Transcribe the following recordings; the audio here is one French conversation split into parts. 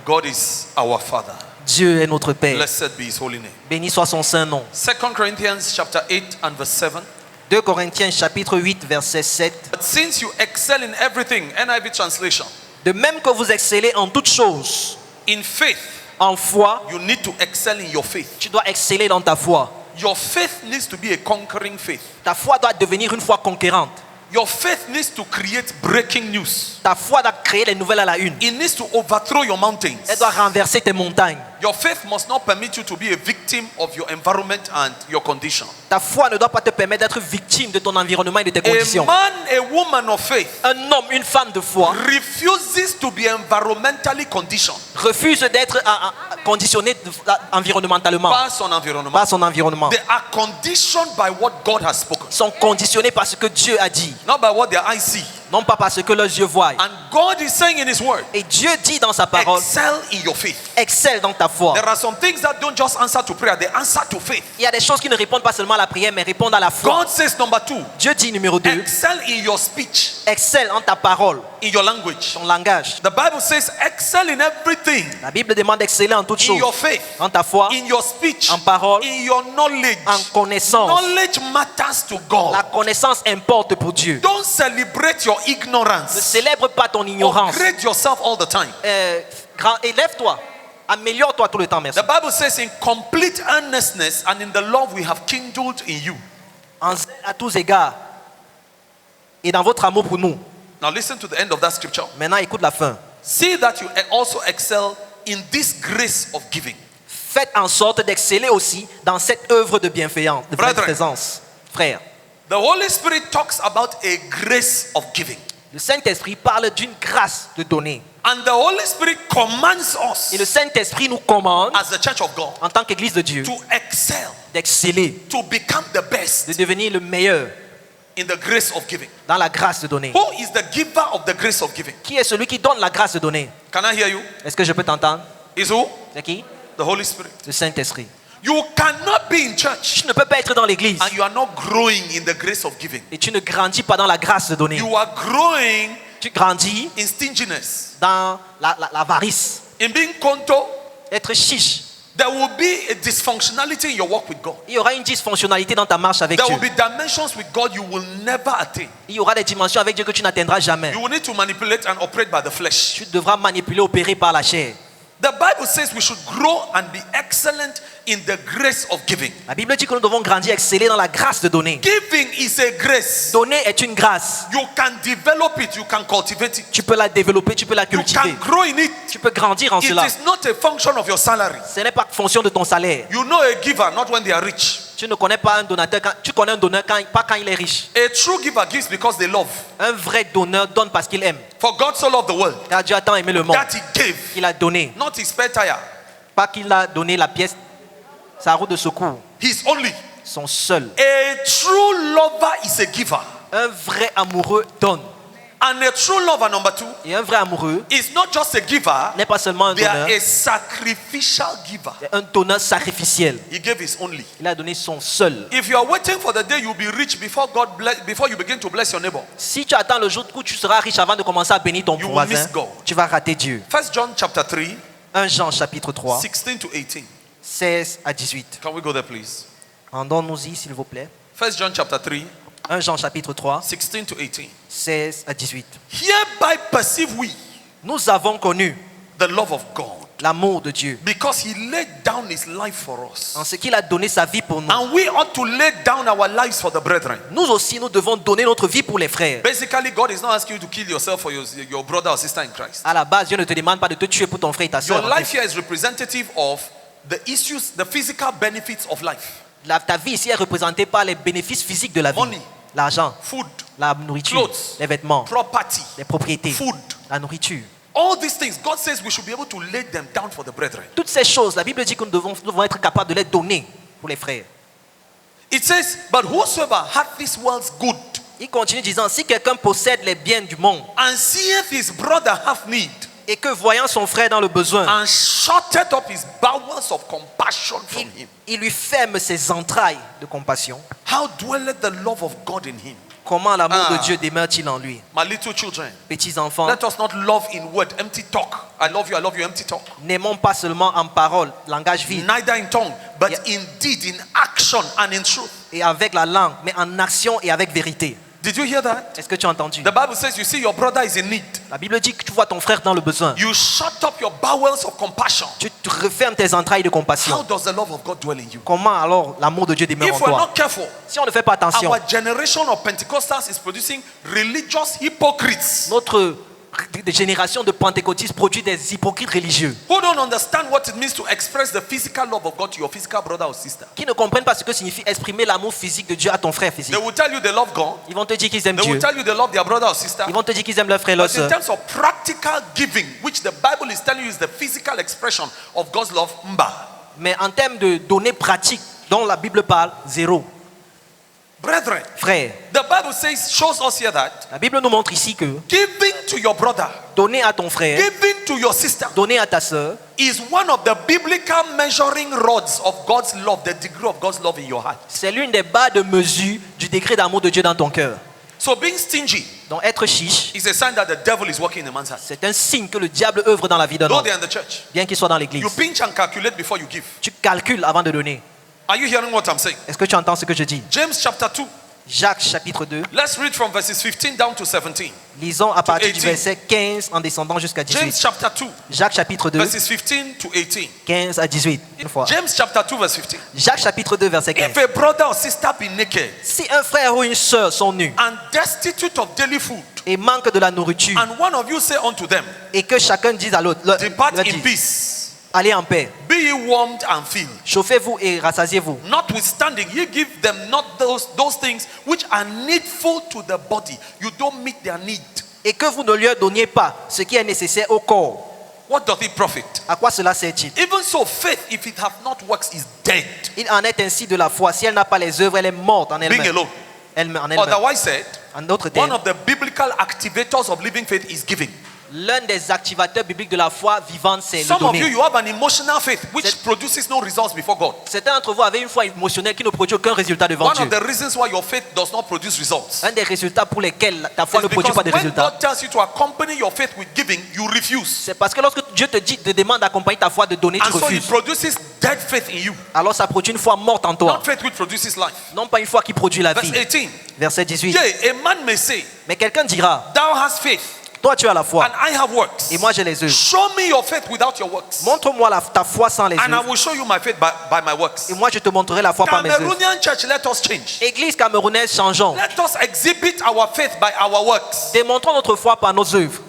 God is our Father. Dieu est notre Père. Blessed be His holy name. Béni soit son saint nom. 2 Corinthians chapter 8 and verse 7. 2 Corinthiens chapitre 8 verset 7. But since you excel in everything, NIV translation, De même que vous excellez en toutes choses, in faith, en foi, you need to excel in your faith. tu dois exceller dans ta foi. Your faith needs to be a conquering faith. Ta foi doit devenir une foi conquérante. Your faith needs to create breaking news. Ta foi doit créer les nouvelles à la une. It needs to overthrow your mountains. Elle doit renverser tes montagnes. Your faith must not permit you to be a victim of your environment and your condition. Ta foi ne doit pas te permettre d'être victime de ton environnement et de tes A conditions. man, a woman of faith Un homme, une femme de foi refuses to be environmentally conditioned refuse d'être conditionné environnementalement by son environment. par son environnement. They are conditioned by what God has spoken, Ils sont conditionnés par ce que Dieu a dit, not by what their eyes see. non pas parce que leurs yeux voient. And God is saying in His word, Et Dieu dit dans sa parole, excel in your faith. excelle dans ta foi. There are some things that don't just answer to prayer, they answer to faith. Il y a des choses qui ne répondent pas seulement à la prière, mais répondent à la foi. God says, number 2, Dieu dit numéro 2, excel in your speech, excelle en ta parole, in your language. ton langage. The Bible says, excel in everything, La Bible demande d'exceller en toutes in choses, your faith, en ta foi, in your speech, en parole, in your knowledge. en connaissance. Knowledge matters to God. La connaissance importe pour Dieu. Don't celebrate your Ne ignorance. célèbre pas ton ignorance. Upgrade yourself all the time. Élève-toi, améliore-toi tout le temps, merci. The Bible says, in complete earnestness and in the love we have kindled in you. En zèle à tous égards et dans votre amour pour nous. Now listen to the end of that scripture. Maintenant, écoute la fin. See that you also excel in this grace of giving. Faites en sorte d'exceller aussi dans cette œuvre de bienfaisance, de Brethren. présence. Frère, The Holy Spirit talks about a grace of giving. le Saint-Esprit parle d'une grâce de donner. And the Holy Spirit commands us Et le Saint-Esprit nous commande, as the church of God en tant qu'Église de Dieu, to excel, d'exceller, to become the best de devenir le meilleur in the grace of giving. dans la grâce de donner. Who is the giver of the grace of giving? Qui est celui qui donne la grâce de donner? Can I hear you? Est-ce que je peux t'entendre? Is who? C'est qui? The Holy Spirit. Le Saint-Esprit. You cannot be in church Tu ne peux pas être dans l'église and you are not growing in the grace of giving. et tu ne grandis pas dans la grâce de donner. You are growing Tu grandis in stinginess, dans l'avarice, in being conto. être chiche. There will be a dysfunctionality in your walk with God. Il y aura une dysfonctionnalité dans ta marche avec There Dieu. will be dimensions with God you will never attain. Il y aura des dimensions avec Dieu que tu n'atteindras jamais. You will need to manipulate and operate by the flesh. Tu devras manipuler, opérer par la chair. The Bible says we should grow and be excellent in the grace of giving. La Bible dit que nous devons grandir, exceller dans la grâce de donner. Giving is a grace. Donner est une grâce. You can develop it, you can cultivate it. Tu peux la développer, tu peux la You cultiver. can grow in it. Tu peux grandir en It cela. is not a function of your salary. Ce n'est pas fonction de ton salaire. You know a giver not when they are rich. Tu ne connais pas un donateur, tu connais un donneur pas quand il est riche. A true giver gives because they love. Un vrai donneur donne parce qu'il aime. For God so loved the world Car Dieu a tant aimé le monde that He gave, qu'il a donné. not His spare tire, Pas qu'il a donné la pièce, sa roue de secours, His only. son seul. A true lover is a giver. Un vrai amoureux donne. And a true lover, number 2, Et un vrai amoureux is not just a giver, n'est pas seulement un they are donneur, a sacrificial giver. c'est un donneur sacrificiel. He gave His only. Il a donné son seul. If you are waiting for the day you'll be rich before before you begin to bless your neighbor, Si tu attends le jour où tu seras riche avant de commencer à bénir ton You will voisin, miss God. tu vas rater Dieu. 1 John chapter 3, 1 Jean chapitre 3, 16 to 18. 16 à 18. Can we go there, please? Rendons-nous-y, s'il vous plaît. 1 John chapter 3, 1 Jean chapitre 3, 16 to 18. 16 à 18. Hereby perceive we Nous avons connu the love of God, l'amour de Dieu because He laid down His life for us. en ce qu'il a donné sa vie pour nous. And we ought to lay down our lives for the brethren. Nous aussi, nous devons donner notre vie pour les frères. Basically, God is not asking you to kill yourself for your brother or sister in Christ. À la base, Dieu ne te demande pas de te tuer pour ton frère et ta Your soeur. life here is representative of the issues, the physical benefits of life. Ta vie ici est représentée par les bénéfices physiques de la vie. Money. L'argent, Food, la nourriture, Clothes. les vêtements, property, les propriétés, food. la nourriture. All these things, God says we should be able to lay them down for the brethren. Toutes ces choses, la Bible dit que nous devons être capables de les donner pour les frères. It says, but whosoever hath this world's good Il continue disant, si quelqu'un possède les biens du monde and seeth his brother have need, et que voyant son frère dans le besoin, and shutteth up his bowels of compassion from him, il lui ferme ses entrailles de compassion, how dwelleth the love of God in him? Comment l'amour Ah. de Dieu demeure-t-il en lui? My little children, Petits enfants, let us not love in word, empty talk. I love you, empty talk. n'aimons pas seulement en parole, langage vide, Neither in tongue, but Yeah. in deed, in action, and in truth. et avec la langue, mais en action et avec vérité. Did you hear that? Est-ce que tu as entendu? The Bible says you see your brother is in need. La Bible dit que tu vois ton frère dans le besoin. You shut up your bowels of compassion. Tu te refermes tes entrailles de How compassion. does the love of God dwell in you? Comment alors l'amour de Dieu demeure en If we're toi? not careful, Si on ne fait pas attention, our generation of Pentecostals is producing religious hypocrites notre génération de pentecôtistes produit des hypocrites religieux who don't understand what it means to express the physical love of God to your physical brother or sister. qui ne comprennent pas ce que signifie exprimer l'amour physique de Dieu à ton frère physique. They will tell you they love God. Ils vont te dire qu'ils aiment They Dieu. will tell you they love their brother or sister. Ils vont te dire qu'ils aiment leur frère et leur But in sœur. terms of practical giving, which the Bible is telling you is the physical expression of God's love, mba. Mais en termes de données pratiques dont la Bible parle, zéro. Brethren, Frère, the Bible says, shows us here that la Bible nous montre ici que giving to your brother, donner à ton frère, giving to your sister donner à ta sœur, is one of the biblical measuring rods of God's love, the degree of God's love in your heart. c'est l'une des barres de mesure du degré d'amour de Dieu dans ton cœur. So being stingy Donc être chiche, is a sign that the devil is working in a man's heart. c'est un signe que le diable œuvre dans la vie d'un Though homme, they're in the church, bien qu'il soit dans l'église. you pinch and calculate before you give. Tu calcules avant de donner. Are you hearing what I'm saying? Est-ce que tu entends ce que je dis? James chapter 2. Jacques chapitre 2, Let's read from verses 15 down to 17. lisons à partir du 18. verset 15 en descendant jusqu'à James 18. chapter 2, Jacques chapitre 2, verses 15 to 18. 15 à 18. Une fois. James chapter 2, verse 15. Jacques chapitre 2, verset 15. If a brother or sister be naked Si un frère ou une sœur sont nus and destitute of daily food, et manquent de la nourriture, and one of you say unto them, et que chacun dise à l'autre, depart leur in dit, peace, allez en paix, be ye warmed and filled. chauffez-vous et rassasiez-vous. Notwithstanding, ye give them not those things which are needful to the body. You don't meet their need. Et que vous ne leur donniez pas ce qui est nécessaire au corps. What doth it profit? À quoi cela sert-il? Even so, faith, if it hath not works, is dead. Il en est ainsi de la foi. Si elle n'a pas les œuvres, elle est morte en Being elle-même. alone. En elle-même. Otherwise said, En d'autres one termes, of the biblical activators of living faith is giving. l'un des activateurs bibliques de la foi vivante, c'est le Some of you, donner. you have an emotional faith which C'est- produces no results before God. Certains d'entre vous avaient une foi émotionnelle qui ne produit aucun résultat devant One Dieu. of the reasons why your faith does not produce results Un des résultats pour lesquels ta foi is ne produit because pas de when résultats, God tells you to accompany your faith with giving, you refuse. c'est parce que lorsque Dieu te demande d'accompagner ta foi de donner, tu And so He refuses. produces dead faith in you, Alors ça produit une foi morte en toi, not faith which produces life. non pas une foi qui produit la Verse vie. 18. Verset 18. Yea, a man may say, Mais quelqu'un dira, thou hast faith, toi tu as la foi and I have works. et moi j'ai les œuvres. Show me your faith without your works, Montre-moi ta foi sans les and I œuvres will show you my faith by my works. et moi je te montrerai la foi par mes œuvres. Cameroonian church, let us change. Église camerounaise, changeons. Let us exhibit our faith by our works. Démontrons notre foi par nos œuvres.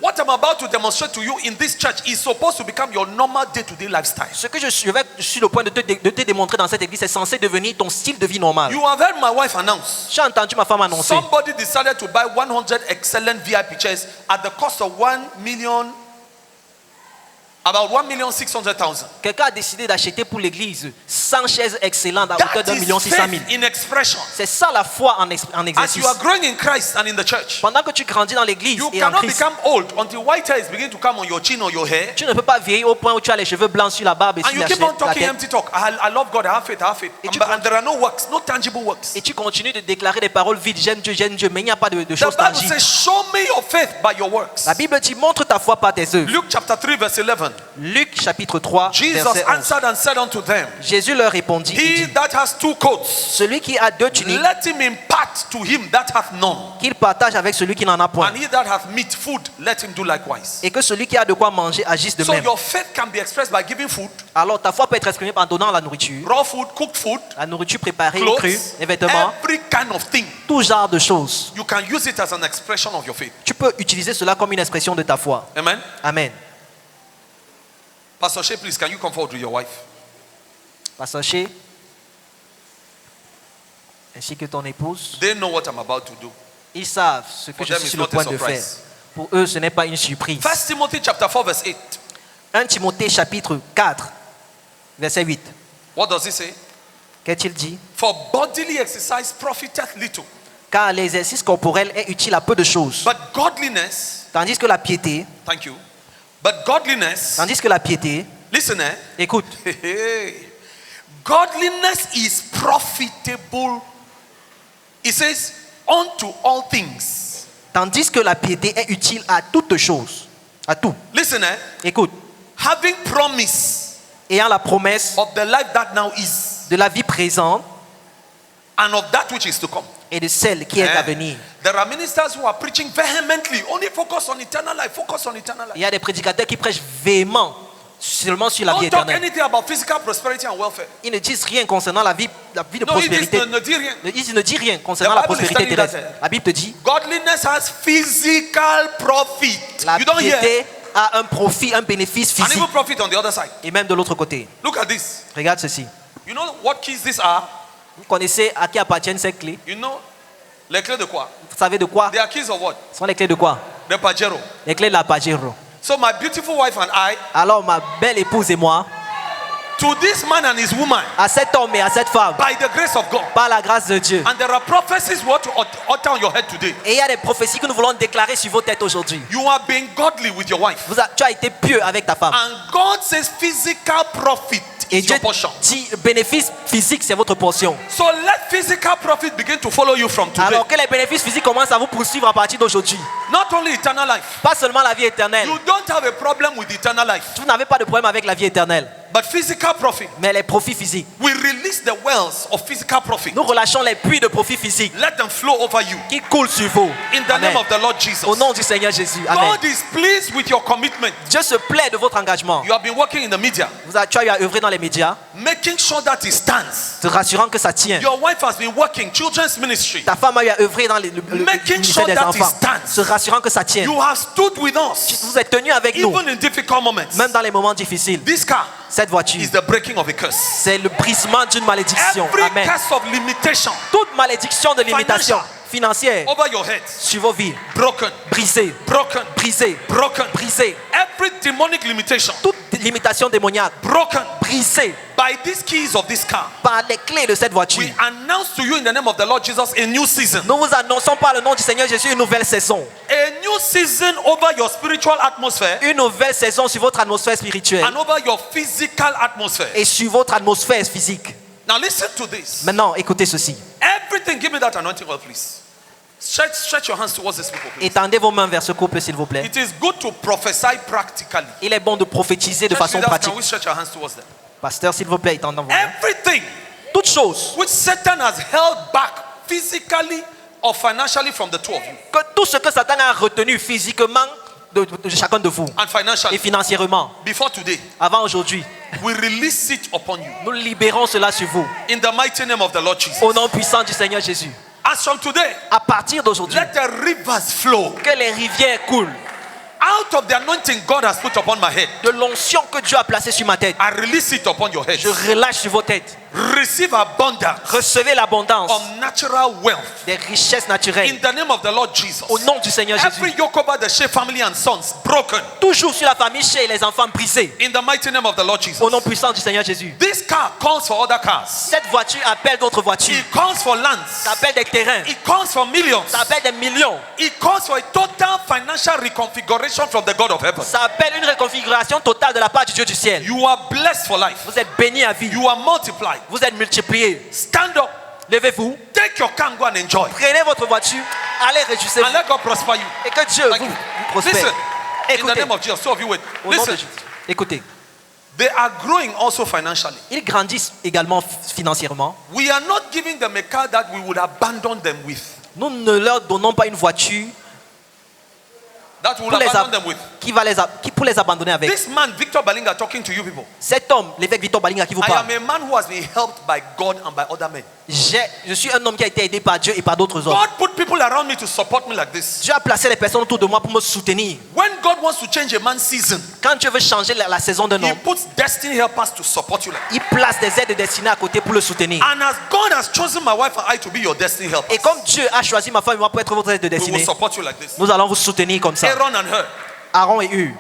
What I'm about to demonstrate to you in this church is supposed to become your normal day-to-day lifestyle. Ce que je suis sur le point de te démontrer dans cette église, c'est censé devenir ton style de vie normal. You have heard my wife announce. J'ai entendu ma femme annoncer. Somebody decided to buy 100 excellent VIP chairs at the cost of about 1,600,000. Quelqu'un a décidé d'acheter pour l'église 100 chaises excellentes à hauteur That d'1,6 million. is faith in expression. C'est ça la foi en As exercice. you are growing in Christ and in the church, Pendant que tu grandis dans l'église you et en cannot Christ, become old until white hair is beginning to come on your chin or your hair. tu ne peux pas vieillir au point où tu as les cheveux blancs sur la barbe et And sur you la keep on la talking tête. empty talk. I love God, I have faith, I have faith. Et tu And there are no works, no tangible works. Et tu continues de déclarer des paroles vides. J'aime Dieu, mais il n'y a pas de The choses Bible tangibles. says, show me your faith by your works. La Bible dit, montre ta foi par tes œuvres. Luke chapter 3 verse 11. Luc chapitre 3, Jesus verset 11. answered and said unto them, Jésus leur répondit, et he dit, that has two coats, celui qui a deux tuniques, let him impart to him that hath none. qu'il partage avec celui qui n'en a point. And he that hath meat, food, let him do likewise. Et que celui qui a de quoi manger agisse de So même. your faith can be expressed by giving food, Alors ta foi peut être exprimée en donnant la nourriture, raw food, cooked food, la nourriture préparée ou crue, clothes, les vêtements, every kind of thing. tout genre de choses. You can use it as an expression of your faith. Tu peux utiliser cela comme une expression de ta foi. Amen. Amen. Pastor Shea, please, can you come forward with your wife? Pasteur Shea, ainsi que ton épouse, They know what I'm about to do. ils savent ce que For je them, suis it's sur le not a point de faire. surprise. Pour eux, ce n'est pas une surprise. 1 Timothy chapter 4 verse 8. 1 Timothée chapitre 4, verset 8. What does it say? Qu'est-il dit? For bodily exercise profiteth little, Car l'exercice corporel est utile à peu de choses. but godliness, Tandis que la piété, thank you, but godliness, listen, eh? écoute, Godliness is profitable. It says, unto all things. Tandis que la piété est utile à toutes choses. À tout. Listen, Écoute, having promise ayant la promesse of the life that now is de la vie présente and of that which is to come. et de celle qui est à venir. There are ministers who are preaching vehemently, only focus on eternal life, focus on eternal life. Il y a des prédicateurs qui prêchent véhément seulement sur la vie Don't talk éternelle. anything about physical prosperity and welfare. Ils ne disent rien concernant la vie de No, it prospérité. is, ne dis rien. Ils ne disent rien concernant The la Bible is prospérité telling terrestre. that, La Bible te dit, Godliness has physical profit. la You don't hear? piété a un profit, un bénéfice And physique. even profit on the other side. Et même de l'autre côté. Look at this. Regarde ceci. You know what keys these are? Vous connaissez à qui appartiennent ces clés? You know, les clés de quoi? Vous savez de quoi? They are keys of what? Ce sont les clés de quoi? The Pajero. Les clés de la Pajero. So my beautiful wife and I, Alors ma belle épouse et moi, to this man and his woman, à cet homme et à cette femme, by the grace of God. par la grâce de Dieu. And there are prophecies what to utter on your head today. Et il y a des prophéties que nous voulons déclarer sur vos têtes aujourd'hui. You are being godly with your wife. Tu as été pieux avec ta femme. And God says physical profit Et is Dieu your portion. dit bénéfice physique, c'est votre portion. So let physical profit begin to follow you from today. Alors que les bénéfices physiques commencent à vous poursuivre à partir d'aujourd'hui. Not only eternal life. Pas seulement la vie éternelle. You don't have a problem with eternal life. Vous n'avez pas de problème avec la vie éternelle. But physical profit. Mais les profits physiques. We release the wells of physical profit. Nous relâchons les puits de profits physiques Let them flow over you. qui coulent sur vous. In the Amen. name of the Lord Jesus. Au nom du Seigneur Jésus. Amen. God is pleased with your commitment. Dieu se plaît de votre engagement. You have been working in the media, Tu as eu à œuvrer dans les médias, making sure that it stands. te rassurant que ça tient. Your wife has been working, children's ministry. Ta femme a eu à œuvrer dans le Making ministère sure des that it enfants, stands. se rassurant que ça tient. You have stood with us, Vous êtes tenus avec nous, even in difficult moments. même dans les moments difficiles. This car Cette voiture, is the breaking of a curse. c'est le brisement d'une malédiction. Every Amen. curse of limitation Toute malédiction de limitation financière over your head, sur vos vies, broken, brisée, broken, brisée, broken. brisée. Every demonic limitation, Toute limitation démoniaque, broken brisée by these keys of this car. par les clés de cette voiture. We announce to you in the name of the Lord Jesus a new season. Nous vous annonçons par le nom du Seigneur Jésus une nouvelle saison. A new season over your spiritual atmosphere Une nouvelle saison sur votre atmosphère spirituelle and over your physical atmosphere. et sur votre atmosphère physique. Now listen to this. Maintenant, écoutez ceci. Everything, give me that anointing oil, please. Stretch your hands towards this people, please. Étendez vos mains vers ce couple, s'il vous plaît. It is good to prophesy practically. Il est bon de prophétiser de Church façon leaders, pratique. can we stretch our hands towards them? Pasteur, s'il vous plaît, étendez vos mains. Everything Toute chose, which Satan has held back physically or financially from the two of you, que tout ce que Satan a retenu physiquement de chacun de vous and financially, et financièrement, before today, avant aujourd'hui, we release it upon you. nous libérons cela sur vous. In the mighty name of the Lord Jesus. Au nom puissant du Seigneur Jésus. As from today, À partir d'aujourd'hui, let the rivers flow que les rivières coulent out of the anointing God has put upon my head. de l'onction que Dieu a placée sur ma tête. I release it upon your head. Je relâche sur vos têtes. Receive abundance Recevez l'abondance of natural wealth. des richesses In naturelles. the name of the Lord Jesus. Au nom du Seigneur Every Jésus. yoke over the Shea family and sons broken. Toujours sur la famille Shea et les enfants brisés. In the mighty name of the Lord Jesus. Au nom puissant du Seigneur Jésus. This car calls for other cars. Cette voiture appelle d'autres voitures. It calls for lands. Ça appelle des terrains. It calls for millions. Ça appelle des millions. It calls for a total financial reconfiguration from the God of heaven. Ça appelle une reconfiguration totale de la part du Dieu du ciel. You are blessed for life. Vous êtes bénis à vie. You are multiplied. Vous êtes multipliés. Stand up. Levez-vous. Take your car and go and enjoy. Prenez votre voiture. Allez, réjouissez-vous. And let God prosper you. Et que Dieu Thank vous you. prospère. Listen. In the Écoutez. name of Jesus. Two of you wait. Au nom de Listen. Jésus. Écoutez. They are growing also financially. Ils grandissent également financièrement. We are not giving them a car that we would abandon them with. Nous ne leur donnons pas une voiture That we will pour les, abandon them with. pour les abandonner avec. This man, Victor Balinga, talking to you people. Cet homme, l'évêque Victor Balinga qui vous I parle, am a man who has been helped by God and by other men. je suis un homme qui a été aidé par Dieu et par d'autres hommes. God put people around me to support me like this. Dieu a placé les personnes autour de moi pour me soutenir. When God wants to change a man's season, Quand Dieu veut changer la saison d'un He homme, puts destiny helpers to support you like il place des aides destinées à côté pour le soutenir. And as God has chosen my wife and I to be your destiny helper, Et comme Dieu a choisi ma femme et moi pour être votre aide we will destinée, support you like this. nous allons vous soutenir comme ça. Aaron and her, Aaron et Hur,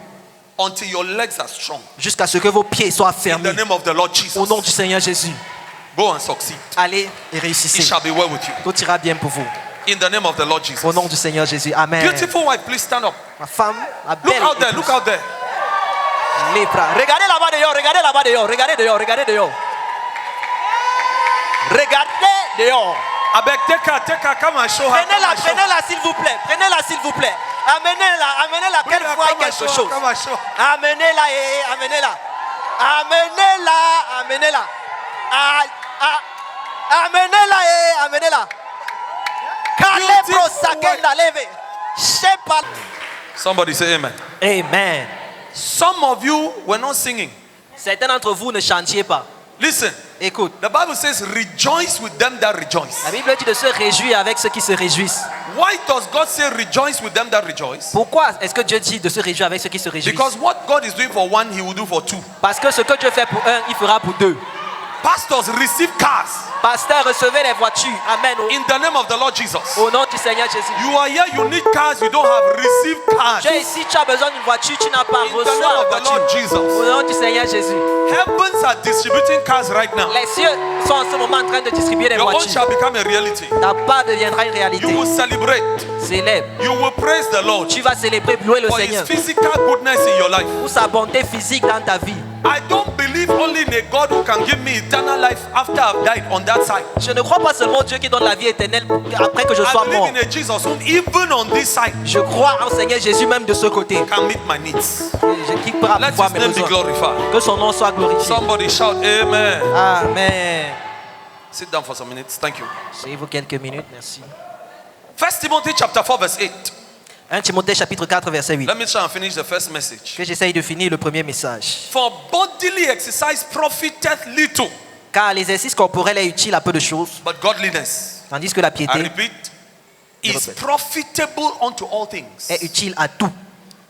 until your legs are strong. jusqu'à ce que vos pieds soient In the fermés. name of the Lord Jesus. Au nom du Seigneur Jésus, Go and succeed. allez et It réussissez. shall be well with you. Tout ira bien pour vous. In the name of the Lord Jesus. Au nom du Seigneur Jésus. Amen. Beautiful wife, please stand up. Ma femme, ma Look belle out there, épouse. look out there. Lépra. Regardez là-bas dehors, regardez là-bas dehors, regardez dehors, regardez dehors. Regardez dehors. Abeg, take her, come and show her. Prenez-la, prenez-la s'il vous plaît. Prenez-la s'il vous plaît. Amenez-la, amenez-la. Bring Qu'elle her, voie come and quelque show her, chose. come and show her. Amenez-la, amenez-la. Amenez-la, amenez-la. Amenez-la, amenez-la. Calebro sakenda leve. Shepa. Somebody say amen. Amen. Some of you were not singing. Certains d'entre vous ne chantiez pas. Listen, Écoute, the Bible says, rejoice with them that rejoice. la Bible dit de se réjouir avec ceux qui se réjouissent. Why does God say rejoice with them that rejoice? Pourquoi est-ce que Dieu dit de se réjouir avec ceux qui se réjouissent? Because what God is doing for one, He will do for two. Parce que ce que Dieu fait pour un, il fera pour deux. Pastors receive cars Pasteur, recevez les voitures. Amen. in the name of the Lord Jesus. Au nom du Seigneur Jésus. You are here, you need cars, you don't have, receive cars. Tu es ici, tu as besoin d'une voiture, tu n'as pas. In the Reçois name la of the voiture. Lord Jesus. Au nom du Seigneur Jésus. Heavens are distributing cars right now. Les cieux sont en ce moment en train de distribuer les Your own voitures. shall become a reality. Ta part deviendra une réalité. You will celebrate. Célèbre. You will praise the Lord Tu vas célébrer, louer le for His Seigneur physical goodness in your life. pour sa bonté physique dans ta vie. I don't believe only in a God who can give me eternal life after I've died on that side. Je ne crois pas seulement au Dieu qui donne la vie éternelle après que je I sois mort. believe in a Jesus who, even on this side, Je crois en Seigneur Jésus même de ce côté. can meet my needs. Qui pourra Let pouvoir His mes name be besoins. glorified. Que son nom soit glorifié. Somebody shout Amen. Amen. Sit down for some minutes. Thank you. Asseyez-vous quelques minutes, merci. 1 Timothy chapter 4 verse 8. 1 Timothée chapitre 4 verset 8. Let me try and finish the first message. Que j'essaye de finir le premier message. For bodily exercise profiteth little, Car l'exercice corporel est utile à peu de choses, but godliness, tandis que la I piété repeat, is répète. profitable unto all things. est utile à tout.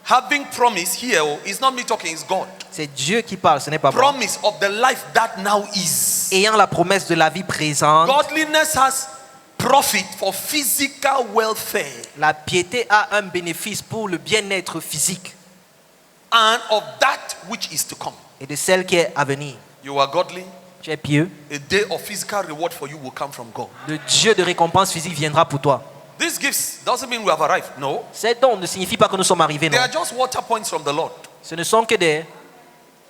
Having promise here is not me talking, it's God. C'est Dieu qui parle, ce n'est pas moi. Promise of the life that now is. Ayant la promesse de la vie présente, Godliness has profit for physical welfare la piété a un bénéfice pour le bien-être physique and of that which is to come. et de celle qui est à venir. You are godly, Tu es pieux, a day of physical reward for you will come from God. le Dieu de récompense physique viendra pour toi. These gifts doesn't mean we have arrived. No. Ces dons ne signifient pas que nous sommes arrivés, They non. are just water points from the Lord. Ce ne sont que des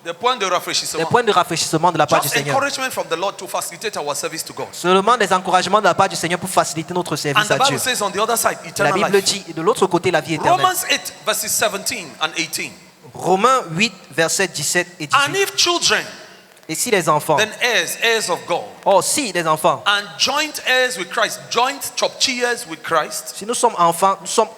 The point de rafraîchissement. points de rafraîchissement de la part du Just Seigneur. encouragement from the Lord to facilitate our service to God. Seulement des encouragements de la part du Seigneur pour faciliter notre And service the à Dieu. Bible says on the other side, La eternal Bible life. dit, et de l'autre côté, la vie éternelle. Romans 8 verses 17 and 18. Romains 8, versets 17 et And 18. if children, Et si les enfants, then heirs, heirs of God, oh si les enfants, and joint heirs with Christ, joint chopchiers with Christ, si nous sommes enfants, nous sommes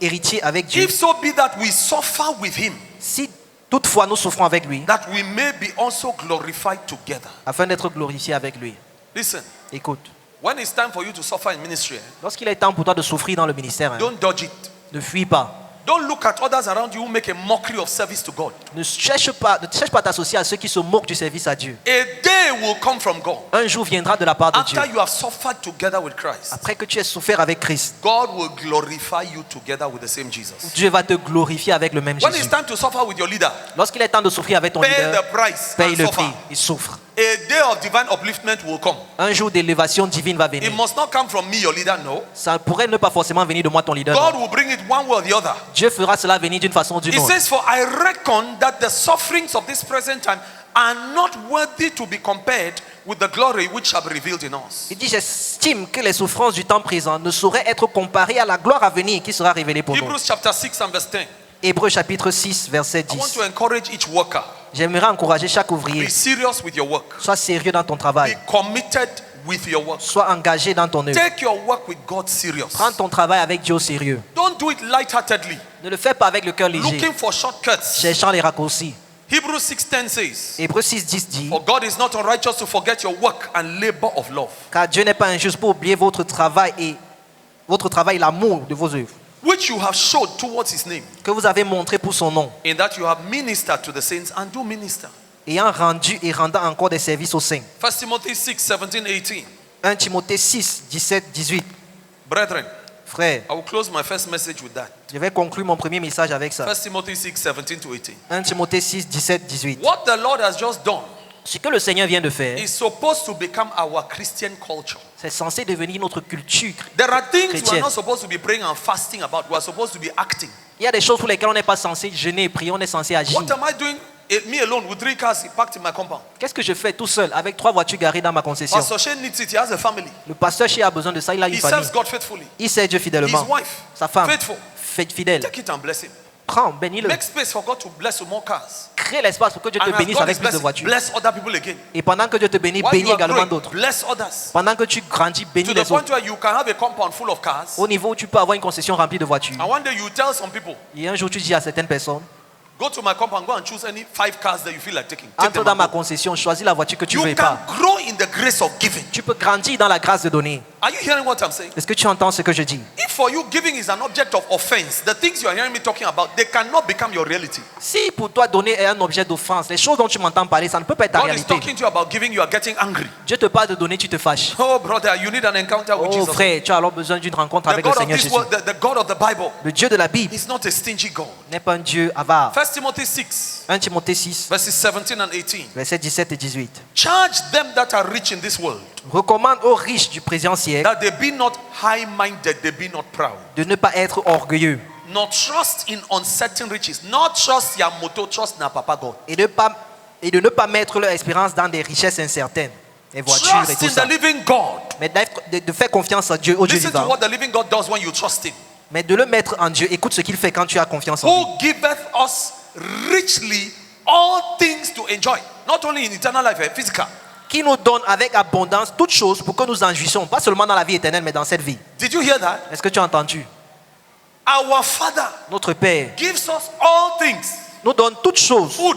héritiers avec Dieu. if so be that we suffer with him, Si toutefois nous souffrons avec lui, that we may be also glorified together. afin d'être glorifiés avec lui. Listen, Écoute, when it's time for you to suffer in ministry, lorsqu'il est temps pour toi de souffrir dans le ministère, don't dodge it. ne fuis pas. Don't look at others around you who make a mockery of service to God. Ne cherche pas à t'associer à ceux qui se moquent du service à Dieu. A day will come from God. Un jour viendra de la part de Dieu. After you have suffered together with Christ, Après que tu aies souffert avec Christ, God will glorify you together with the same Jesus. Dieu va te glorifier avec le même When it's Jésus. time to suffer with your leader, Lorsqu'il est temps de souffrir avec ton pay leader, the price paye and le suffer. prix, il souffre. A day of divine upliftment will come. Un jour d'élévation divine va It venir. must not come from me, your leader, no. Ça pourrait ne pas forcément venir de moi, ton leader. God non. will bring it one way or the other. Dieu fera cela venir d'une façon ou d'une It autre. says, for I reckon that the sufferings of this present time are not worthy to be compared with the glory which shall be revealed in us. Il dit, j'estime que les souffrances du temps présent ne sauraient être comparées à la gloire à venir qui sera révélée pour nous. Hebrews chapter 6 and verse 10. Hébreux chapitre 6, verset I want 10. to encourage each worker. J'aimerais encourager chaque ouvrier. Be serious with your work. Sois sérieux dans ton Be travail. committed with your work. Sois engagé dans ton œuvre. Take your work with God serious. Prends ton travail avec Dieu au sérieux. Don't do it lightheartedly, Ne le fais pas avec le cœur léger, looking for shortcuts. cherchant les raccourcis. Hebrews 6:10 says, Hébreux 6, 10 dit, for God is not unrighteous to forget your work and labor of love, car Dieu n'est pas injuste pour oublier votre travail et l'amour de vos œuvres, which you have showed towards his name, que vous avez montré pour son nom, in that you have ministered to the saints and do minister. ayant rendu et rendant encore des services aux saints. 1 Timothy 6:17, 18. 1 Timothée 6, 17, 18. Brethren, Frère, I will close my first message with that. je vais conclure mon premier message avec ça. 1 Timothy 6:17 to 18. 1 Timothée 6, 17, 18. What the Lord has just done Ce que le Seigneur vient de faire, is supposed to become our Christian culture. c'est censé devenir notre culture There are things we are chrétienne. not supposed to be praying and fasting about. We are supposed to be acting. Il y a des choses pour lesquelles on n'est pas censé jeûner et prier, on est censé agir. What am I doing Me alone with 3 cars parked in my compound. Qu'est-ce que je fais tout seul avec 3 voitures garées dans ma concession? Pastor Shane needs it. He has a family. Le pasteur Shea a besoin de ça, il a une He famille. serves God faithfully. Il sert Dieu fidèlement. His wife, Sa femme, faithful. fidèle. Take it and bless him. Prends, bénis-le. Make space for God to bless you more cars. Crée l'espace pour que Dieu te And as bénisse God avec is plus de blessing, voitures. bless other people again. Et pendant que Dieu te bénit, While bénis you are également growing, d'autres. bless others. Pendant que tu grandis, bénis To the les point autres. where you can have a compound full of cars. Au niveau où tu peux avoir une concession remplie de voitures. And one day you tell some people, Et un jour, tu dis à certaines personnes, go to my compound, go and choose any 5 cars that you feel like taking. Take entre them dans and ma go. concession, choisis la voiture que tu You veux can pas. grow in the grace of giving. Tu peux grandir dans la grâce de donner. Are you hearing what I'm saying? Est-ce que tu entends ce que je dis? If for you giving is an object of offense, the things you are hearing me talking about, they cannot become your reality. Si pour toi donner est un objet d'offense, les choses dont tu m'entends parler, ça ne peut pas être ta God is réalité. talking to you about giving, you are getting angry. Dieu te parle de donner, tu te fâches. Oh brother, you need an encounter with Oh Jesus. frère, tu as alors besoin d'une rencontre The avec le God of Seigneur this Jésus. world, the God of the Bible, Le Dieu de la Bible is not a stingy God. n'est pas un Dieu avare. 1 Timothy 6, 1 Timothée 6, verses 17 and 18. versets 17 et 18. Charge them that are rich in this world, Recommande aux riches du présent siècle that they be not high-minded, they be not proud. de ne pas être orgueilleux Nor trust in uncertain riches. Not trust your moto, trust na Papa God. et de ne pas mettre leur espérance dans des richesses incertaines, les voitures et Trust tout in ça. the living God. Mais de faire confiance à Dieu, au Dieu Listen to vivant. what the living God does when you trust Him. Mais de le mettre en Dieu. Écoute ce qu'il fait quand tu as confiance en lui. Who giveth us richly all things to enjoy. Not only in eternal life, physical. Qui nous donne avec abondance toutes choses pour que nous en jouissions, pas seulement dans la vie éternelle, mais dans cette vie. Did you hear that? Est-ce que tu as entendu? Our Father Notre Père gives us all things. nous donne toutes choses. Food,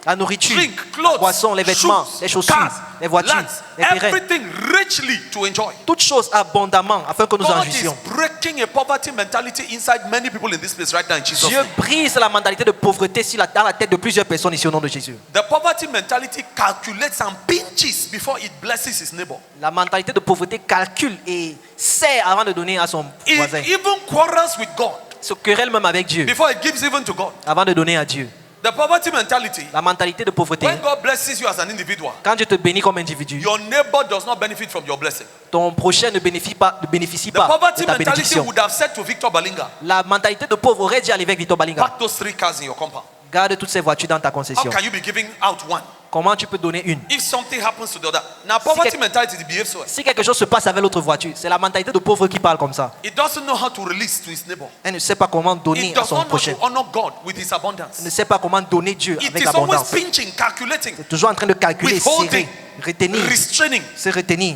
La nourriture, drink, la clothes, boisson, les vêtements, shoes, les chaussures, cars, les voitures, lands, les terrains. everything richly to enjoy. Toutes choses abondamment afin que nous en God is jouissions. breaking a poverty mentality inside many people in this place right now in Jesus' Dieu name. brise la mentalité de pauvreté dans la tête de plusieurs personnes ici au nom de Jésus. The poverty mentality calculates and pinches before it blesses his neighbor. La mentalité de pauvreté calcule et sert avant de donner à son It voisin. even quarrels with God Se querelle même avec Dieu before it gives even to God. avant de donner à Dieu. The poverty mentality, La mentalité de pauvreté, when God blesses you as an individual, quand Dieu te bénit comme individu, your neighbor does not benefit from your blessing. ton prochain ne bénéficie pas The de poverty ta mentality bénédiction. would have said to Victor Balinga, La mentalité de pauvre aurait dit à l'évêque Victor Balinga, pack those 3 cars in your compound. garde toutes ces voitures dans ta How concession. can you be giving out one? Comment tu peux donner une? If something happens to the other. Now, poverty quel- mentality behaves so. Si quelque chose se passe avec l'autre voiture, c'est la mentalité de pauvre qui parle comme ça. It doesn't know how to release to his neighbor. Elle ne sait pas comment donner It à does son not know prochain. to honor God with his abundance. Elle ne sait pas comment donner Dieu It avec is always abondance. pinching, calculating, C'est toujours en train de calculer, withholding, serrer, retenir, restraining. se retenir.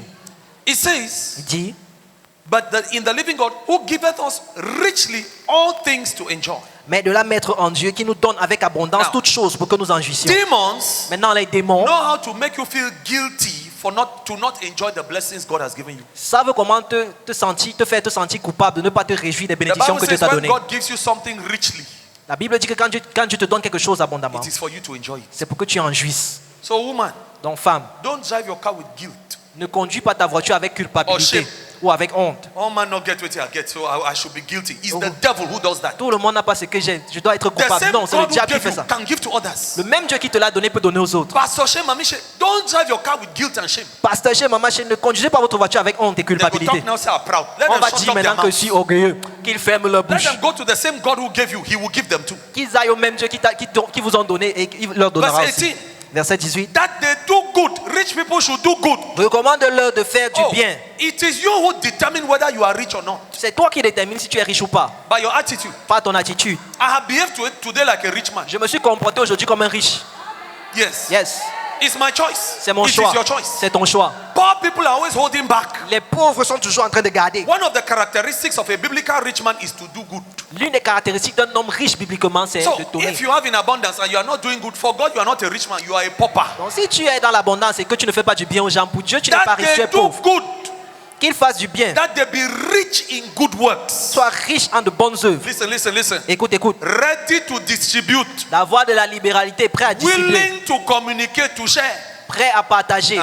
It says, Il dit, but in the living God who giveth us richly all things to enjoy. mais de la mettre en Dieu qui nous donne avec abondance Now, toutes choses pour que nous en jouissions. Demons Maintenant, les démons know how to make you feel guilty for not enjoy the blessings God has given you. savent comment te faire te sentir coupable de ne pas te réjouir des The bénédictions Bible que Dieu says t'a when données. God gives you something richly, La Bible dit que quand Dieu te donne quelque chose abondamment, it is for you to enjoy it. c'est pour que tu en jouisses. So woman, Donc femme, don't drive your car with guilt. ne conduis pas ta voiture avec culpabilité shame. ou avec honte. Oh man, not get what I get, so I should be guilty. It's the devil who does that. Tout le monde n'a pas ce que j'ai. Je dois être The coupable. same Non, c'est le God who diable qui gave fait you ça. can give to others. Le même Dieu qui te l'a donné peut donner aux autres. Pastor Shame, Mami Shame, don't drive your car with guilt and shame. Pasteur chez maman, ne conduisez pas votre voiture avec honte et They go culpabilité. talk now, say I'm proud. Let On them va shut dire up their maintenant que je mouth. suis orgueilleux, qu'ils ferment leur Let bouche. them go to the same God who gave you. He will give them too. Qu'ils aillent au même Dieu qui vous ont donné et qui leur donnera Verse aussi. 18. Verset 18. That they do good. Rich people should do good. Recommande-leur de faire du Oh, bien. it is you who determine whether you are rich or not C'est toi qui détermines si tu es riche ou pas. by your attitude. Pas ton attitude. I have behaved today like a rich man. Je me suis comporté aujourd'hui comme un riche. Yes. Yes. It's my choice. C'est mon It choix. is your choice. C'est ton choix. Poor people are always holding back. Les pauvres sont toujours en train de garder. One of the characteristics of a biblical rich man is to do good. L'une des caractéristiques d'un homme riche bibliquement, c'est So, de donner. if you have in abundance and you are not doing good for God, you are not a rich man, you are a pauper. Donc si tu es dans l'abondance et que tu ne fais pas du bien aux gens, pour Dieu, tu n'es pas That riche, tu they es do pauvre. good, Qu'il fasse du bien. that they be rich in good works. Sois riche en de bonnes œuvres. Listen, listen, listen. Écoute, écoute. Ready to distribute, D'avoir de la libéralité, prêt à distribuer, willing to communicate, to share. prêt à partager.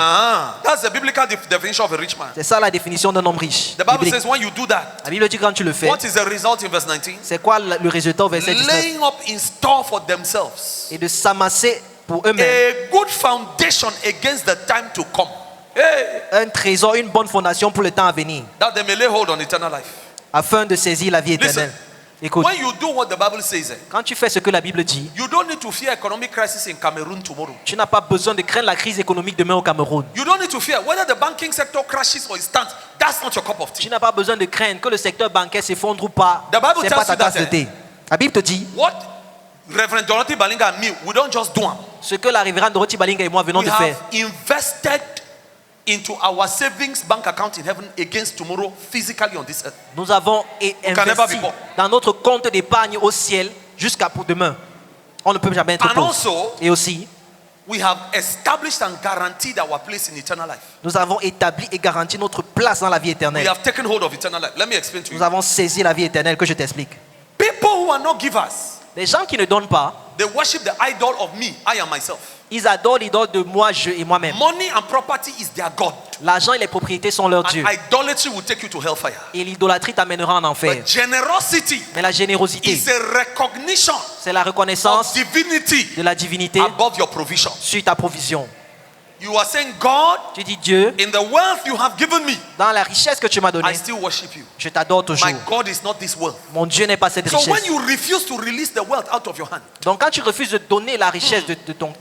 That's the biblical definition of a rich man. C'est ça la définition d'un homme riche. The Bible biblique. says when you do that, La Bible dit quand tu le fais, what is the result in verse 19? c'est quoi le résultat au verset 19? Laying up in store for themselves Et de s'amasser pour eux-mêmes a good foundation against the time to come. Hey, un trésor, une bonne fondation pour le temps à venir, that they may lay hold on eternal life. afin de saisir la vie Listen, éternelle. Écoute, When you do what the Bible says, quand tu fais ce que la Bible dit, you don't need to fear economic crisis in Cameroon tomorrow. tu n'as pas besoin de craindre la crise économique demain au Cameroun. You don't need to fear whether the banking sector crashes or it stands. That's not your cup of Tu tea. n'as pas besoin de craindre que le secteur bancaire s'effondre ou pas. The Bible C'est pas tells ta you that, tasse de thé. La Bible te dit, What Reverend Dorothy Balinga and me, we don't just do them. ce que la révérende Dorothy Balinga et moi venons We de faire. have invested into our savings bank account in heaven against tomorrow physically on this earth. Nous avons can never investi be bought. dans notre compte d'épargne au ciel jusqu'à pour demain. On ne peut jamais être And pauvre. also, Et aussi, we have established and guaranteed our place in eternal life. nous avons établi et garanti notre place dans la vie We éternelle. have taken hold of eternal life. Let me explain to Nous you. avons saisi la vie éternelle que je t'explique. People who are not givers, Les gens qui ne donnent pas, they worship the idol of me, I am myself. ils adorent l'idole de moi, je et moi-même. Money and property is their God. L'argent et les propriétés sont leurs And dieux. idolatry will take you to hellfire. Et l'idolâtrie t'amènera en enfer. But generosity Mais la générosité, is a recognition c'est la of reconnaissance divinity de la divinité above your provision. sur ta provision. You are saying, God, Tu dis, Dieu, in the wealth you have given me, dans la richesse que tu m'as I donnée, still worship you. je t'adore toujours. My God is not this wealth. Mon Dieu n'est pas cette So when richesse. you refuse to release the wealth out of your hand, Donc quand tu refuses de donner la richesse de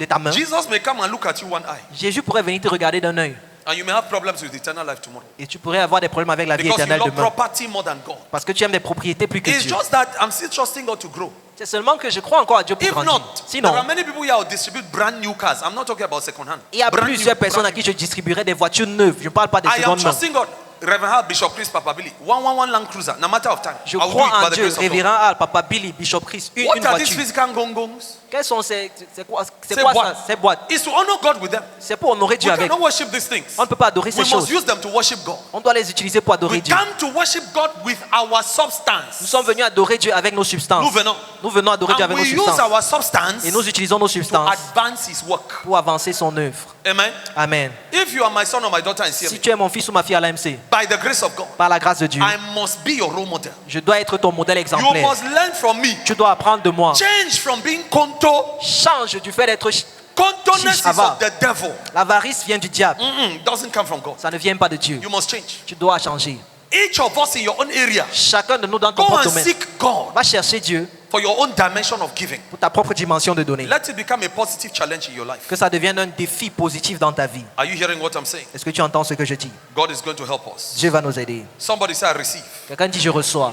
ta main, Jesus may come and look at you one eye, Jésus pourrait venir te regarder d'un œil. and you may have problems with eternal life tomorrow. Et tu pourrais avoir des problèmes avec la vie Because you éternelle love demain. property more than God. Parce que tu aimes des propriétés plus que It's Dieu. just that I'm still trusting God to grow. C'est seulement que je crois encore à Dieu pour If grandir. not, Sinon, there are many people here who distribute brand new cars. I'm not talking about second hand. il y a Brand plusieurs new, personnes brand à qui je distribuerai des voitures neuves. Je ne parle pas des I am secondes main. trusting God. Reverend Hal, Bishop Chris, Papa Billy, 111 Land Cruiser, no matter of time. Je I will do crois it en by the Dieu, grace of God. révérend Al, Papa Billy, Bishop Chris, une What are these voiture. physical gongongs? Quelles sont c'est quoi Say ça, what? ces boîtes? It's to honor God with them. C'est pour honorer We Dieu avec. cannot worship these things. On ne peut pas adorer ces We choses. must use them to worship God. On doit les utiliser pour adorer We Dieu. come to worship God with our Nous substance. sommes venus adorer Dieu avec nos substances. Nous venons. Nous venons adorer Dieu And avec nos we use substances. our substance Et nous utilisons nos to substances advance His work. pour avancer son œuvre. Amen. Amen. If you are my son or my daughter in Si CMA, tu es mon fils ou ma fille à l'AMC, by the grace of God, par la grâce de Dieu, I must be your role model. je dois être ton modèle You exemplaire. must learn from me. Tu dois apprendre de moi. Change from being conto. Change du fait d'être... Contoness is Shishava. of the devil. L'avarice vient du diable. Doesn't come from God. Ça ne vient pas de Dieu. You must change. Tu dois changer. Each of us in your own area, Chacun de nous dans ton go propre and domaine. seek God Va chercher Dieu for your own dimension of giving. pour ta propre dimension de donner. Let it become a positive challenge in your life. Que ça devienne un défi positif dans ta vie. Are you hearing what I'm saying? Est-ce que tu entends ce que je dis? God is going to help us. Dieu va nous aider. Somebody say, I receive. Quelqu'un dit je reçois.